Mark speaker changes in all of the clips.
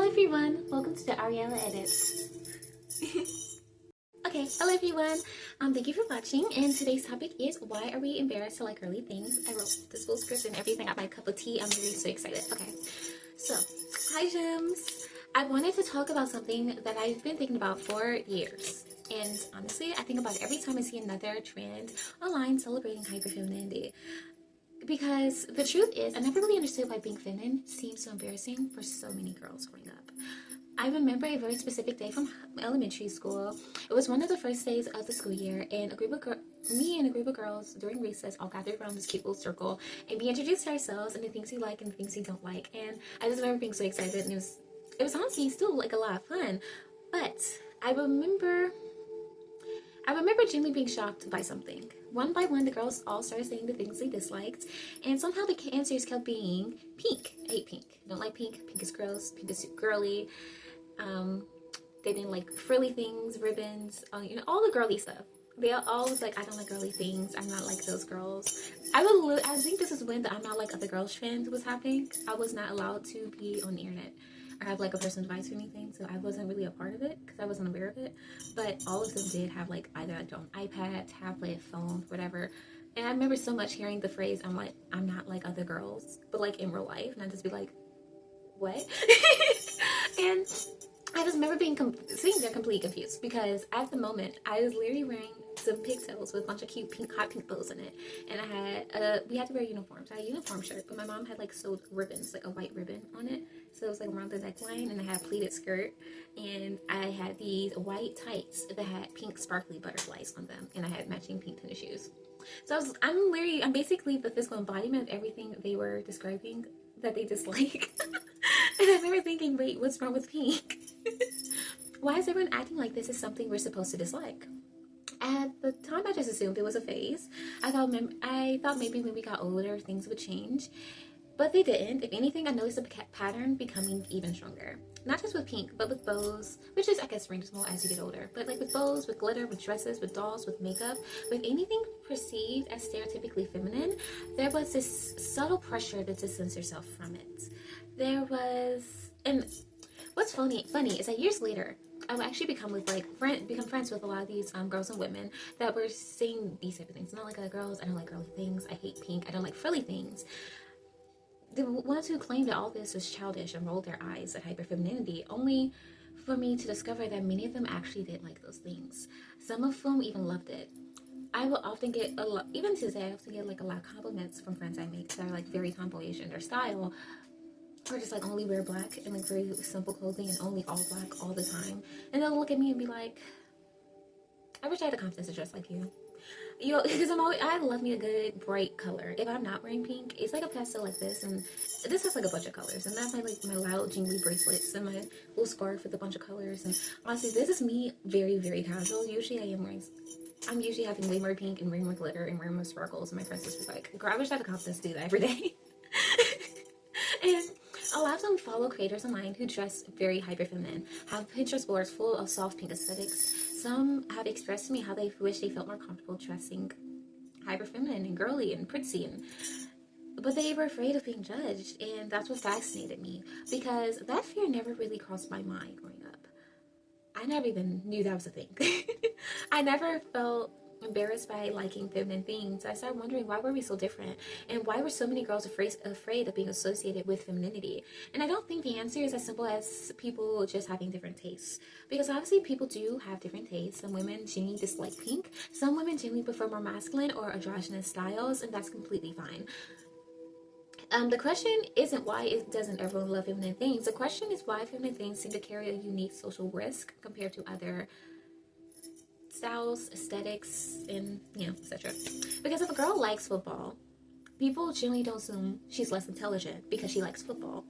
Speaker 1: Hello everyone, welcome to the Ariella Edits. Okay, hello everyone. Thank you for watching, and today's topic is why are we embarrassed to like girly things? I wrote this full script and everything at my cup of tea. I'm really so excited. Okay, so hi gems. I wanted to talk about something that I've been thinking about for years. And honestly, I think about it every time I see another trend online celebrating hyperfemininity. Because the truth is, I never really understood why being feminine seems so embarrassing for so many girls growing up. I remember a very specific day from elementary school. It was one of the first days of the school year, and me and a group of girls during recess all gathered around this cute little circle, and we introduced ourselves and the things we like and the things we don't like. And I just remember being so excited, and it was honestly still like a lot of fun. But I remember genuinely being shocked by something. One by one, the girls all started saying the things they disliked, and somehow the answers kept being pink. I hate pink. Don't like pink. Pink is gross. Pink is girly. They didn't like frilly things, ribbons, all the girly stuff. They all was like, I don't like girly things. I'm not like those girls. I think this is when the I'm not like other girls trend was happening. I was not allowed to be on the internet or have like a personal device or anything, so I wasn't really a part of it because I wasn't aware of it. But all of them did have like either an iPad, tablet, phone, whatever. And I remember so much hearing the phrase, I'm not like other girls, but like in real life, and I'd just be like, what? And I just remember sitting there completely confused because at the moment I was literally wearing some pigtails with a bunch of cute hot pink bows in it, and we had to wear uniforms. I had a uniform shirt, but my mom had like sewed ribbons, like a white ribbon on it, so it was like around the neckline, and I had a pleated skirt, and I had these white tights that had pink sparkly butterflies on them, and I had matching pink tennis shoes. So I'm basically the physical embodiment of everything they were describing that they dislike. And I remember thinking, wait, what's wrong with pink? Why is everyone acting like this is something we're supposed to dislike? At the time, I just assumed it was a phase. I thought maybe when we got older, things would change. But they didn't. If anything, I noticed a pattern becoming even stronger. Not just with pink, but with bows, which is, I guess, ranges more as you get older. But like with bows, with glitter, with dresses, with dolls, with makeup, with anything perceived as stereotypically feminine, there was this subtle pressure to distance yourself from it. And what's funny is that years later, I would actually become friends with a lot of these girls and women that were saying these type of things. Not like other girls, I don't like girly things, I hate pink, I don't like frilly things. The ones who claimed that all this was childish and rolled their eyes at hyperfemininity, only for me to discover that many of them actually did like those things. Some of them even loved it. I will often get even today, I often get like a lot of compliments from friends I make that are like very tomboyish in their style, or just like only wear black and like very simple clothing and only all black all the time. And they'll look at me and be like, I wish I had the confidence to dress like you. Because I love me a good bright color. If I'm not wearing pink, it's like a pastel like this, and this has like a bunch of colors, and that's my loud jingly bracelets and my little scarf with a bunch of colors. And honestly, this is me very, very casual. Usually I'm usually having way more pink and way more glitter and way more sparkles, and my friends just be like, girl, I wish I had the confidence to do that every day. And a lot of them follow creators online who dress very hyperfeminine, have Pinterest boards full of soft pink aesthetics. Some have expressed to me how they wish they felt more comfortable dressing hyperfeminine and girly and prissy, but they were afraid of being judged, and that's what fascinated me, because that fear never really crossed my mind growing up. I never even knew that was a thing. I never felt embarrassed by liking feminine things. I started wondering, why were we so different, and why were so many girls afraid of being associated with femininity? And I don't think the answer is as simple as people just having different tastes, because obviously people do have different tastes. Some women genuinely dislike pink, some women genuinely prefer more masculine or androgynous styles, and that's completely fine. The question isn't why doesn't everyone love feminine things. The question is why feminine things seem to carry a unique social risk compared to other styles, aesthetics, and etc. Because if a girl likes football, people generally don't assume she's less intelligent because she likes football.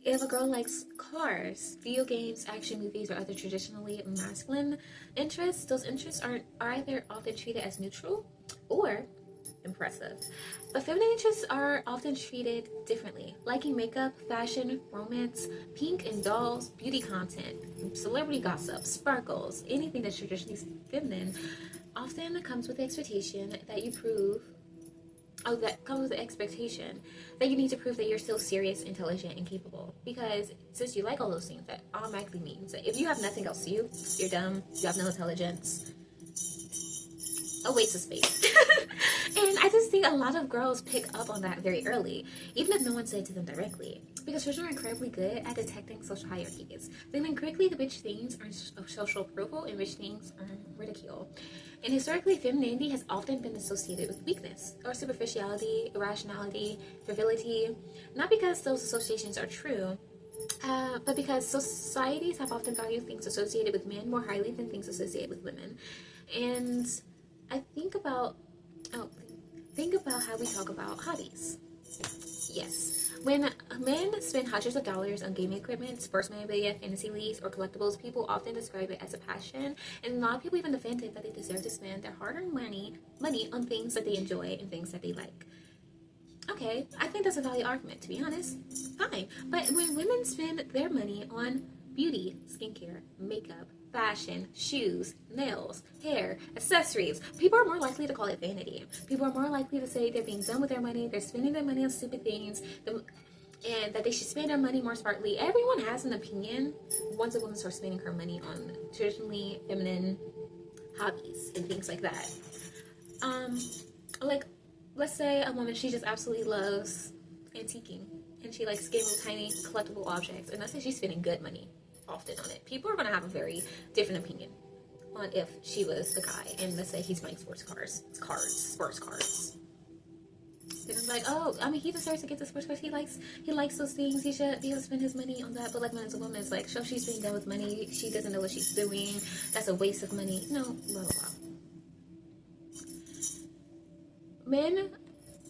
Speaker 1: If a girl likes cars, video games, action movies, or other traditionally masculine interests, those interests are either often treated as neutral or impressive. But feminine interests are often treated differently. Liking makeup, fashion, romance, pink and dolls, beauty content, celebrity gossip, sparkles, anything that's traditionally feminine often comes with the expectation that you prove that comes with the expectation that you need to prove that you're still serious, intelligent, and capable. Because since you like all those things, that automatically means that if you have nothing else to you, you're dumb, you have no intelligence, a waste of space. And I just think a lot of girls pick up on that very early, even if no one said it to them directly. Because children are incredibly good at detecting social hierarchies. They learn quickly which things are social approval and which things are ridicule. And historically, femininity has often been associated with weakness, or superficiality, irrationality, frivolity. Not because those associations are true, but because societies have often valued things associated with men more highly than things associated with women. And I think about how we talk about hobbies. Yes. When men spend hundreds of dollars on gaming equipment, sports memorabilia, fantasy leagues, or collectibles, people often describe it as a passion, and a lot of people even defend it that they deserve to spend their hard-earned money on things that they enjoy and things that they like. Okay, I think that's a valid argument, to be honest. Fine. But when women spend their money on beauty, skincare, makeup, fashion, shoes, nails, hair, accessories, people are more likely to call it vanity. People are more likely to say they're being done with their money, they're spending their money on stupid things, and that they should spend their money more smartly. Everyone has an opinion once a woman starts spending her money on traditionally feminine hobbies and things like that. Like, let's say a woman, she just absolutely loves antiquing, and she likes getting little tiny collectible objects, and let's say she's spending good money often on it. People are going to have a very different opinion on if she was a guy, and let's say he's buying sports cars. And I'm like, oh, I mean, he deserves to get the sports cars. He likes those things. He should be able to spend his money on that. But like, when as a woman, it's like, so she's being done with money. She doesn't know what she's doing. That's a waste of money. No, blah, blah, blah.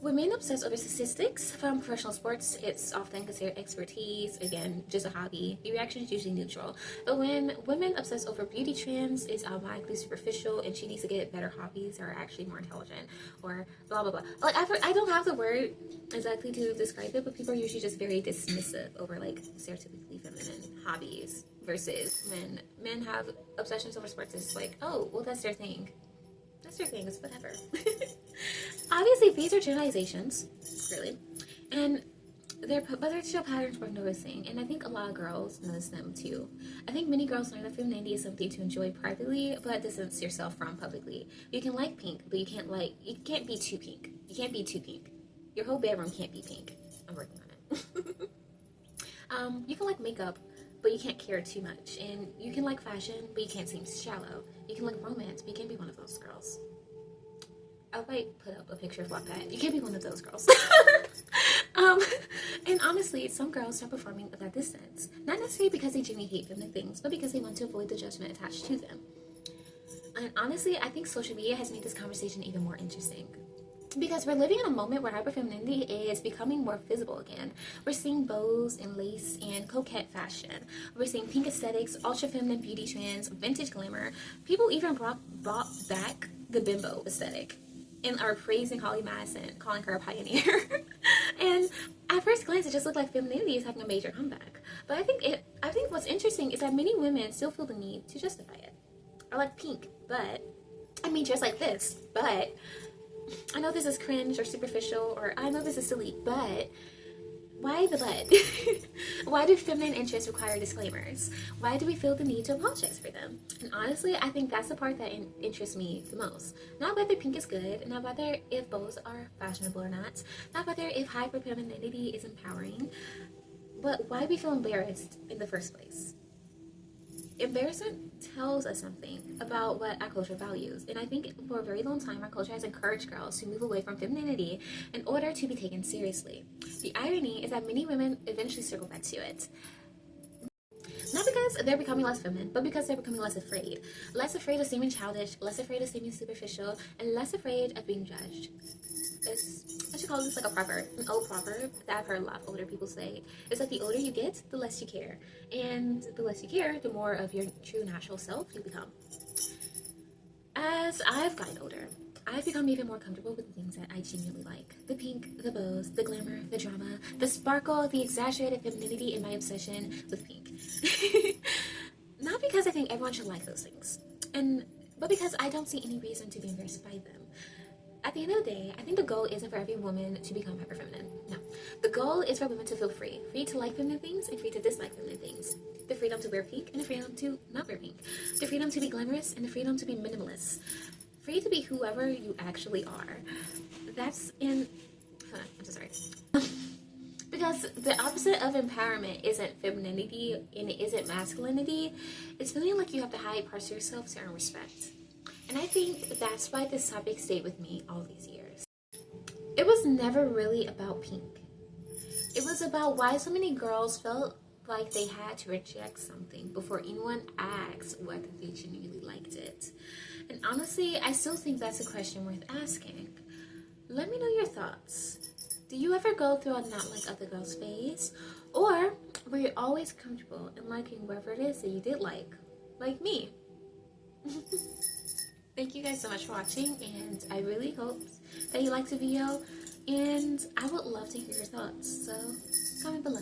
Speaker 1: When men obsess over statistics from professional sports, it's often considered expertise, again, just a hobby. The reaction is usually neutral. But when women obsess over beauty trends, it's automatically superficial, and she needs to get better hobbies that are actually more intelligent, or blah, blah, blah. Like, I don't have the word exactly to describe it, but people are usually just very dismissive over, like, stereotypically feminine hobbies, versus men have obsessions over sports. It's like, oh, well, that's their thing. That's their thing, it's whatever. Obviously, these are generalizations, really, but they're still patterns worth noticing, and I think a lot of girls notice them too. I think many girls learn that femininity is something to enjoy privately, but distance yourself from publicly. You can like pink, but you can't be too pink. You can't be too pink. Your whole bedroom can't be pink. I'm working on it. You can like makeup, but you can't care too much, and you can like fashion, but you can't seem shallow. You can like romance, but you can't be one of those girls. I might put up a picture of Wattpad. You can't be one of those girls. And honestly, some girls start performing at that distance. Not necessarily because they genuinely hate feminine things, but because they want to avoid the judgment attached to them. And honestly, I think social media has made this conversation even more interesting. Because we're living in a moment where hyperfemininity is becoming more visible again. We're seeing bows and lace and coquette fashion. We're seeing pink aesthetics, ultra feminine beauty trends, vintage glamour. People even brought back the bimbo aesthetic and are praising Holly Madison, calling her a pioneer. And at first glance, it just looked like femininity is having a major comeback. But I think what's interesting is that many women still feel the need to justify it. I like pink, but I mean, dress like this, but I know this is cringe or superficial, or I know this is silly, but why the but? Why do feminine interests require disclaimers? Why do we feel the need to apologize for them? And honestly, I think that's the part that interests me the most. Not whether pink is good, not whether if bows are fashionable or not whether if hyperfemininity is empowering, but why we feel embarrassed in the first place. Embarrassment tells us something about what our culture values, and I think for a very long time our culture has encouraged girls to move away from femininity in order to be taken seriously. The irony is that many women eventually circle back to it. Not because they're becoming less feminine, but because they're becoming less afraid. Less afraid of seeming childish, less afraid of seeming superficial, and less afraid of being judged. I should call this like a proverb, an old proverb that I've heard a lot of older people say. It's like the older you get, the less you care. And the less you care, the more of your true natural self you become. As I've gotten older, I've become even more comfortable with the things that I genuinely like. The pink, the bows, the glamour, the drama, the sparkle, the exaggerated femininity, and my obsession with pink. Not because I think everyone should like those things, but because I don't see any reason to be embarrassed by them. at the end of the day, I think the goal isn't for every woman to become hyper feminine. No. The goal is for women to feel free. Free to like feminine things and free to dislike feminine things. The freedom to wear pink and the freedom to not wear pink. The freedom to be glamorous and the freedom to be minimalist. Free to be whoever you actually are. That's in... I'm so sorry. Because the opposite of empowerment isn't femininity and it isn't masculinity. It's feeling like you have to hide parts of yourself to earn respect. And I think that's why this topic stayed with me all these years. It was never really about pink. It was about why so many girls felt like they had to reject something before anyone asked whether they genuinely liked it. And honestly, I still think that's a question worth asking. Let me know your thoughts. Do you ever go through a not like other girls phase? Or were you always comfortable in liking whoever it is that you did like me? Thank you guys so much for watching, and I really hope that you liked the video, and I would love to hear your thoughts, so comment below.